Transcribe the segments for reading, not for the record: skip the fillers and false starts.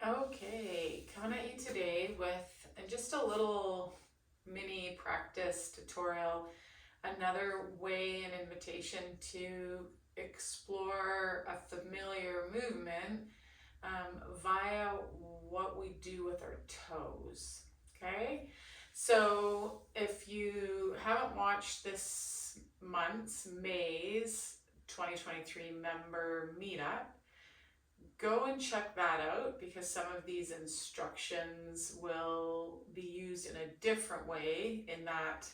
Okay, coming at you today with just a little mini practice tutorial, another way, an invitation to explore a familiar movement via what we do with our toes. Okay, so if you haven't watched this month's May's 2023 Member Meetup, go and check that out because some of these instructions will be used in a different way in that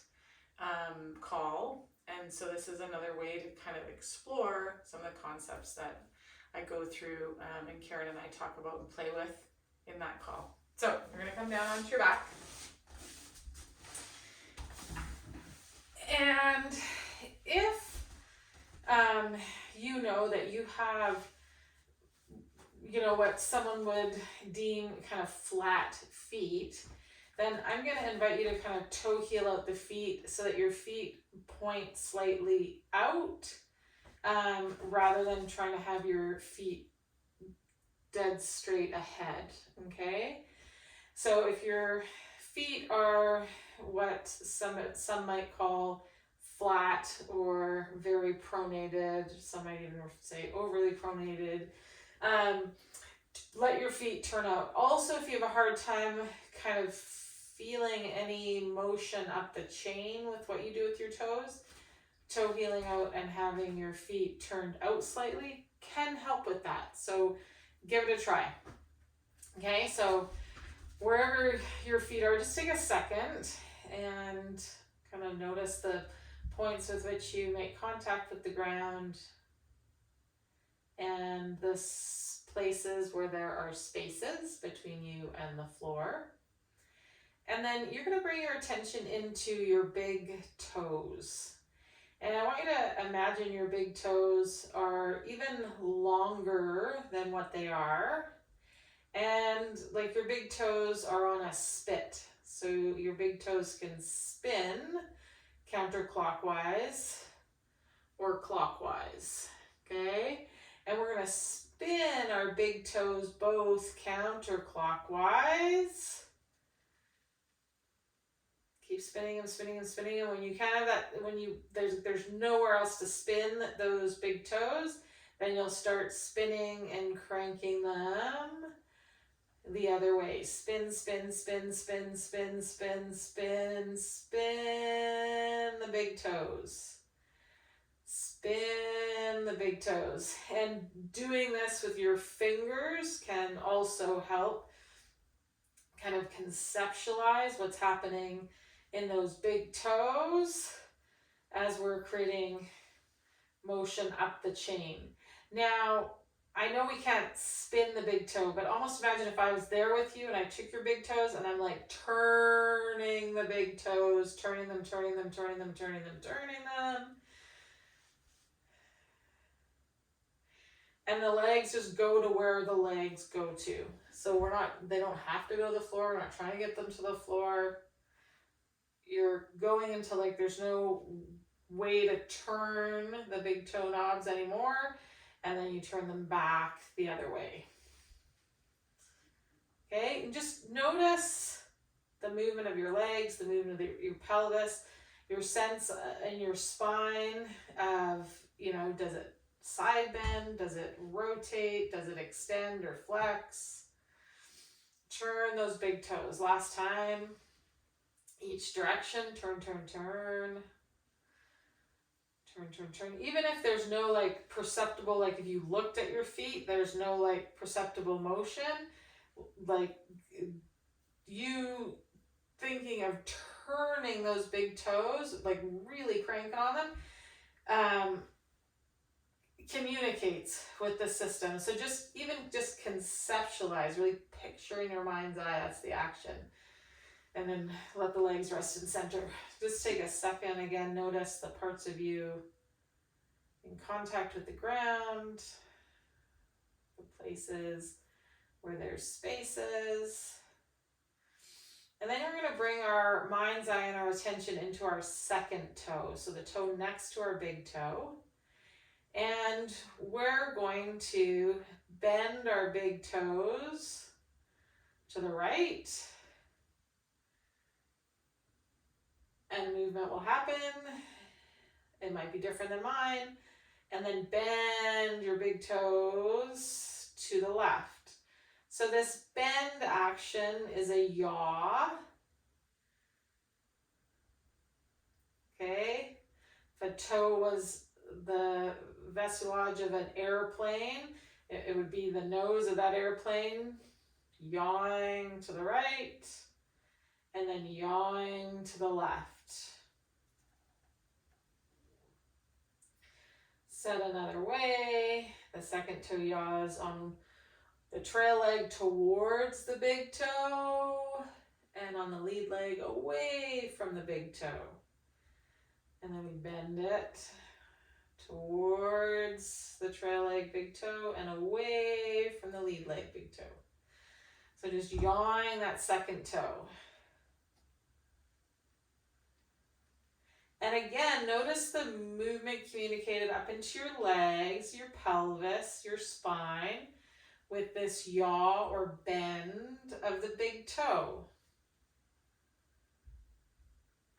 call. And so this is another way to kind of explore some of the concepts that I go through and Karen and I talk about and play with in that call. So you're going to come down onto your back. And if you know that you have what someone would deem kind of flat feet, then I'm going to invite you to kind of toe heel out the feet so that your feet point slightly out rather than trying to have your feet dead straight ahead. Okay, so if your feet are what some might call flat or very pronated, some might even say overly pronated, let your feet turn out. Also, if you have a hard time kind of feeling any motion up the chain with what you do with your toes, toe heeling out and having your feet turned out slightly can help with that. So give it a try. Okay, so wherever your feet are, just take a second and kind of notice the points with which you make contact with the ground and the places where there are spaces between you and the floor. And then you're going to bring your attention into your big toes. And I want you to imagine your big toes are even longer than what they are. And like your big toes are on a spit. So your big toes can spin counterclockwise or clockwise. Okay? And we're going to spin our big toes both counterclockwise. Keep spinning them, spinning them, spinning them. When you kind of there's nowhere else to spin those big toes, then you'll start spinning and cranking them the other way. Spin, spin, spin, spin, spin, spin, spin, spin the big toes. Spin the big toes. And doing this with your fingers can also help kind of conceptualize what's happening in those big toes as we're creating motion up the chain. Now, I know we can't spin the big toe, but almost imagine if I was there with you and I took your big toes and I'm like turning the big toes, turning them, turning them, turning them, turning them, turning them. And the legs just go to where the legs go to. So they don't have to go to the floor. We're not trying to get them to the floor. You're going into like there's no way to turn the big toe knobs anymore. And then you turn them back the other way. Okay, and just notice the movement of your legs, the movement of your pelvis, your sense in your spine of, does it side bend? Does it rotate? Does it extend or flex? Turn those big toes. Last time, each direction, turn, turn, turn. Turn, turn, turn. Even if there's no like perceptible, like if you looked at your feet, there's no like perceptible motion, like you thinking of turning those big toes, like really cranking on them, communicates with the system. So just conceptualize, really picture in your mind's eye, that's the action. And then let the legs rest in center. Just take a second, again, notice the parts of you in contact with the ground, the places where there's spaces. And then we're going to bring our mind's eye and our attention into our second toe. So the toe next to our big toe. And we're going to bend our big toes to the right. And movement will happen. It might be different than mine. And then bend your big toes to the left. So this bend action is a yaw. Okay. If a toe was the fuselage of an airplane, it would be the nose of that airplane yawing to the right and then yawing to the left. Said another way, the second toe yaws on the trail leg towards the big toe and on the lead leg away from the big toe. And then we bend it towards the trail leg big toe and away from the lead leg big toe. So just yawing that second toe. And again, notice the movement communicated up into your legs, your pelvis, your spine with this yaw or bend of the big toe.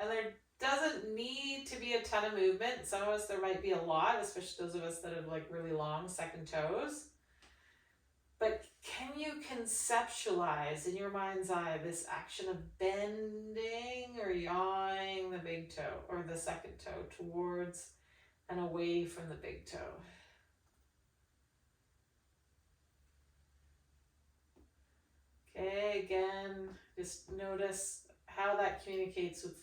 And there doesn't need to be a ton of movement. Some of us, there might be a lot, especially those of us that have like really long second toes. But can you conceptualize in your mind's eye this action of bending or yawing the big toe or the second toe towards and away from the big toe? Okay, again, just notice how that communicates with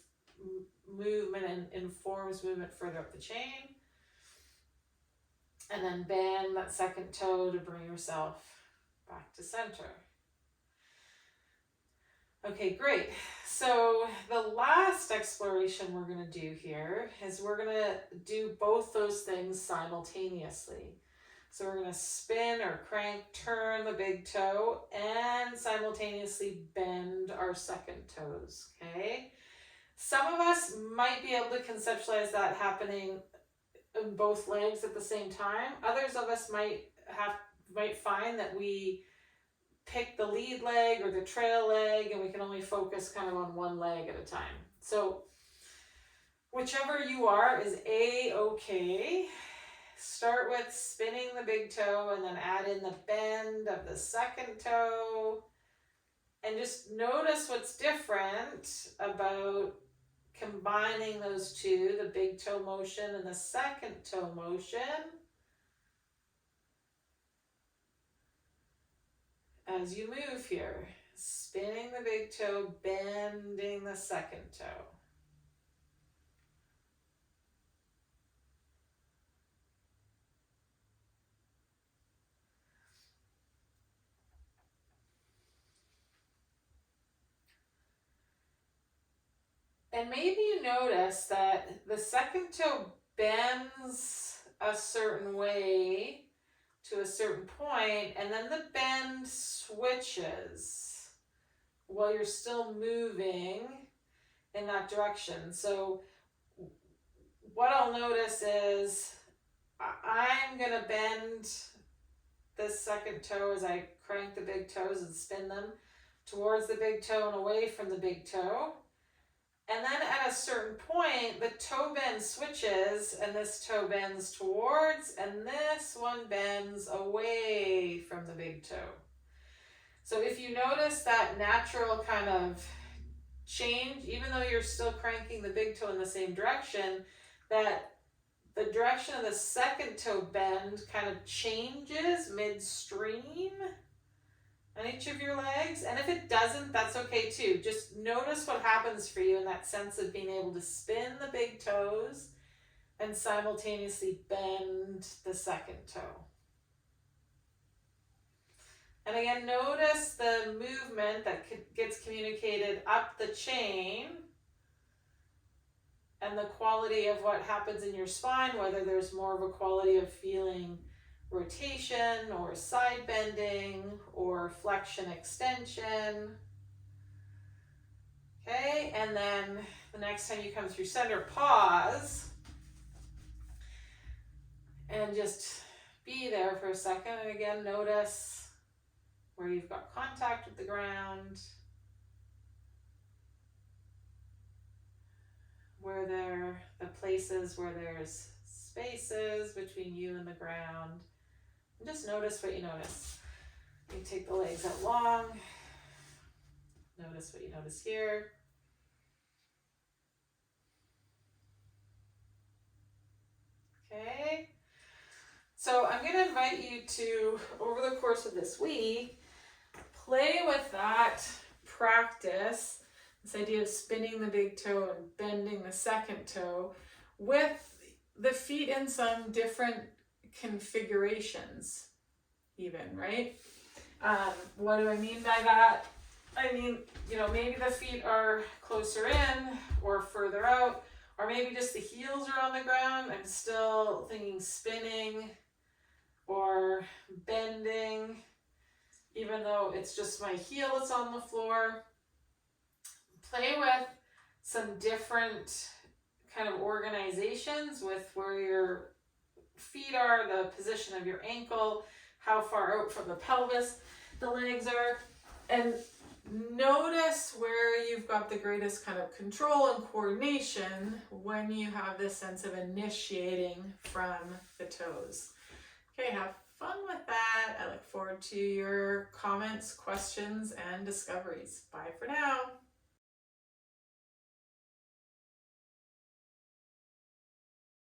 movement and informs movement further up the chain. And then bend that second toe to bring yourself back to center. Okay, great. So the last exploration we're going to do here is we're going to do both those things simultaneously. So we're going to spin or crank, turn the big toe and simultaneously bend our second toes, okay? Some of us might be able to conceptualize that happening in both legs at the same time. Others of us might find that we pick the lead leg or the trail leg and we can only focus kind of on one leg at a time. So whichever you are is A-okay. Start with spinning the big toe and then add in the bend of the second toe. And just notice what's different about combining those two, the big toe motion and the second toe motion. As you move here, spinning the big toe, bending the second toe. And maybe you notice that the second toe bends a certain way to a certain point, and then the bend switches while you're still moving in that direction. So what I'll notice is I'm going to bend this second toe as I crank the big toes and spin them towards the big toe and away from the big toe. And then at a certain point, the toe bend switches and this toe bends towards and this one bends away from the big toe. So if you notice that natural kind of change, even though you're still cranking the big toe in the same direction, that the direction of the second toe bend kind of changes midstream on each of your legs. And if it doesn't, that's okay too. Just notice what happens for you in that sense of being able to spin the big toes and simultaneously bend the second toe. And again, notice the movement that gets communicated up the chain and the quality of what happens in your spine, whether there's more of a quality of feeling rotation or side bending or flexion extension. Okay, and then the next time you come through center, pause and just be there for a second. And again, notice where you've got contact with the ground, where there the places where there's spaces between you and the ground. And just notice what you notice. You take the legs out long. Notice what you notice here. Okay. So I'm going to invite you to, over the course of this week, play with that practice, this idea of spinning the big toe and bending the second toe, with the feet in some different configurations even, right? What do I mean by that? I mean, maybe the feet are closer in or further out, or maybe just the heels are on the ground. I'm still thinking spinning or bending, even though it's just my heel that's on the floor. Play with some different kind of organizations with where your feet are, the position of your ankle, how far out from the pelvis the legs are, and notice where you've got the greatest kind of control and coordination when you have this sense of initiating from the toes. Okay, have fun with that. I look forward to your comments, questions, and discoveries. Bye for now.